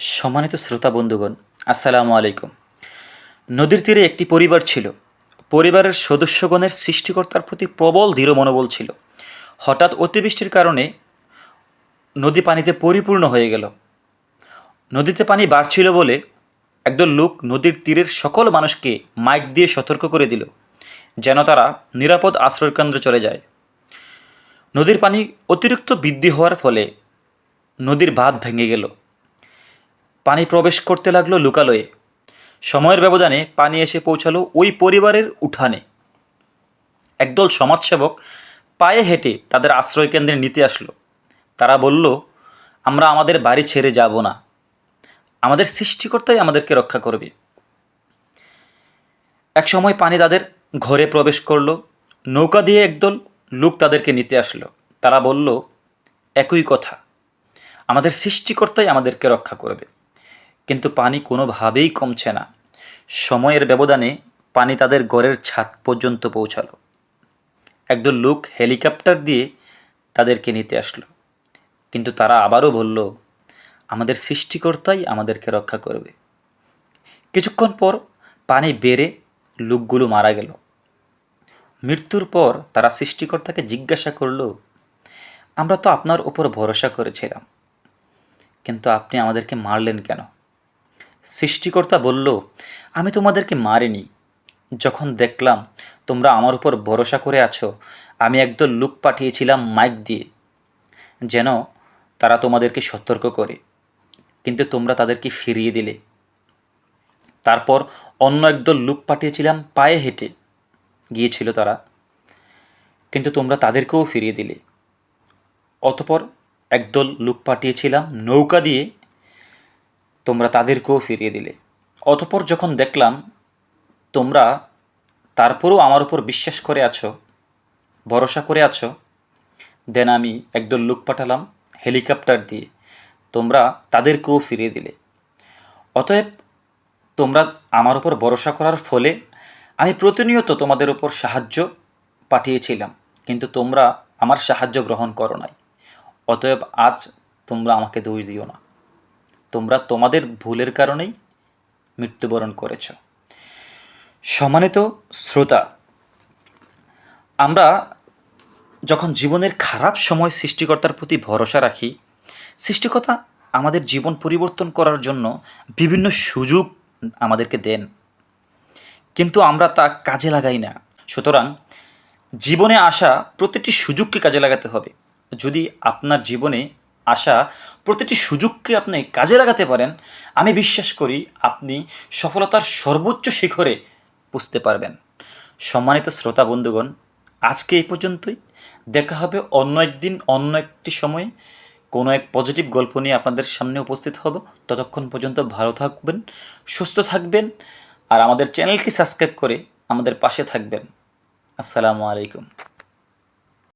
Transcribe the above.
সম্মানিত শ্রোতা বন্ধুগণ, আসসালামু আলাইকুম। নদীর তীরে একটি পরিবার ছিল। পরিবারের সদস্যগণের সৃষ্টিকর্তার প্রতি প্রবল দৃঢ় মনোবল ছিল। হঠাৎ অতিবৃষ্টির কারণে নদী পানিতে পরিপূর্ণ হয়ে গেল। নদীতে পানি বাড়ছিল বলে একদল লোক নদীর তীরের সকল মানুষকে মাইক দিয়ে সতর্ক করে দিল যেন তারা নিরাপদ আশ্রয়কেন্দ্রে চলে যায়। নদীর পানি অতিরিক্ত বৃদ্ধি হওয়ার ফলে নদীর বাঁধ ভেঙে গেল। পানি প্রবেশ করতে লাগলো লোকালয়ে। সময়ের ব্যবধানে পানি এসে পৌঁছালো ওই পরিবারের উঠানে। একদল সমাজসেবক পায়ে হেঁটে তাদের আশ্রয়কেন্দ্রে নিতে আসলো। তারা বলল, আমরা আমাদের বাড়ি ছেড়ে যাব না, আমাদের সৃষ্টিকর্তাই আমাদেরকে রক্ষা করবে। এক সময় পানি তাদের ঘরে প্রবেশ করলো। নৌকা দিয়ে একদল লোক তাদেরকে নিতে আসলো। তারা বলল একই কথা, আমাদের সৃষ্টিকর্তাই আমাদেরকে রক্ষা করবে। কিন্তু পানি কোনোভাবেই কমছে না। সময়ের ব্যবধানে পানি তাদের ঘরের ছাদ পর্যন্ত পৌঁছালো। একদল লোক হেলিকপ্টার দিয়ে তাদেরকে নিতে আসলো। কিন্তু তারা আবারও বলল, আমাদের সৃষ্টিকর্তাই আমাদেরকে রক্ষা করবে। কিছুক্ষণ পর পানি বেড়ে লোকগুলো মারা গেল। মৃত্যুর পর তারা সৃষ্টিকর্তাকে জিজ্ঞাসা করল, আমরা তো আপনার উপর ভরসা করেছিলাম, কিন্তু আপনি আমাদেরকে মারলেন কেন? সৃষ্টিকর্তা বলল, আমি তোমাদেরকে মারিনি। যখন দেখলাম তোমরা আমার উপর ভরসা করে আছো, আমি একদল লোক পাঠিয়েছিলাম মাইক দিয়ে যেন তারা তোমাদেরকে সতর্ক করে, কিন্তু তোমরা তাদেরকে ফিরিয়ে দিলে। তারপর অন্য একদল লোক পাঠিয়েছিলাম পায়ে হেঁটে গিয়েছিল তারা, কিন্তু তোমরা তাদেরকেও ফিরিয়ে দিলে। অতপর একদল লোক পাঠিয়েছিলাম নৌকা দিয়ে, তোমরা তাদেরকেও ফিরিয়ে দিলে। অতপর যখন দেখলাম তোমরা তারপরেও আমার উপর বিশ্বাস করে আছো, ভরসা করে আছো, দেন আমি একদল লোক পাঠালাম হেলিকপ্টার দিয়ে, তোমরা তাদেরকেও ফিরিয়ে দিলে। অতএব তোমরা আমার উপর ভরসা করার ফলে আমি প্রতিনিয়ত তোমাদের উপর সাহায্য পাঠিয়েছিলাম, কিন্তু তোমরা আমার সাহায্য গ্রহণ করো নাই। অতএব আজ তোমরা আমাকে দোষ দিও না, তোমরা তোমাদের ভুলের কারণেই মৃত্যুবরণ করেছ। সম্মানিত শ্রোতা, আমরা যখন জীবনের খারাপ সময় সৃষ্টিকর্তার প্রতি ভরসা রাখি, সৃষ্টিকর্তা আমাদের জীবন পরিবর্তন করার জন্য বিভিন্ন সুযোগ আমাদেরকে দেন, কিন্তু আমরা তা কাজে লাগাই না। সুতরাং জীবনে আসা প্রতিটি সুযোগকে কাজে লাগাতে হবে। যদি আপনার জীবনে আসা প্রতিটি সুযোগকে আপনি কাজে লাগাতে পারেন, আমি বিশ্বাস করি আপনি সফলতার সর্বোচ্চ শিখরে পৌঁছতে পারবেন। সম্মানিত শ্রোতা বন্ধুগণ, আজকে এই পর্যন্তই। দেখা হবে অন্য একদিন অন্য একটি সময়ে কোনো এক পজিটিভ গল্প নিয়ে আপনাদের সামনে উপস্থিত হব। ততক্ষণ পর্যন্ত ভালো থাকবেন, সুস্থ থাকবেন, আর আমাদের চ্যানেলকে সাবস্ক্রাইব করে আমাদের পাশে থাকবেন। আসসালামু আলাইকুম।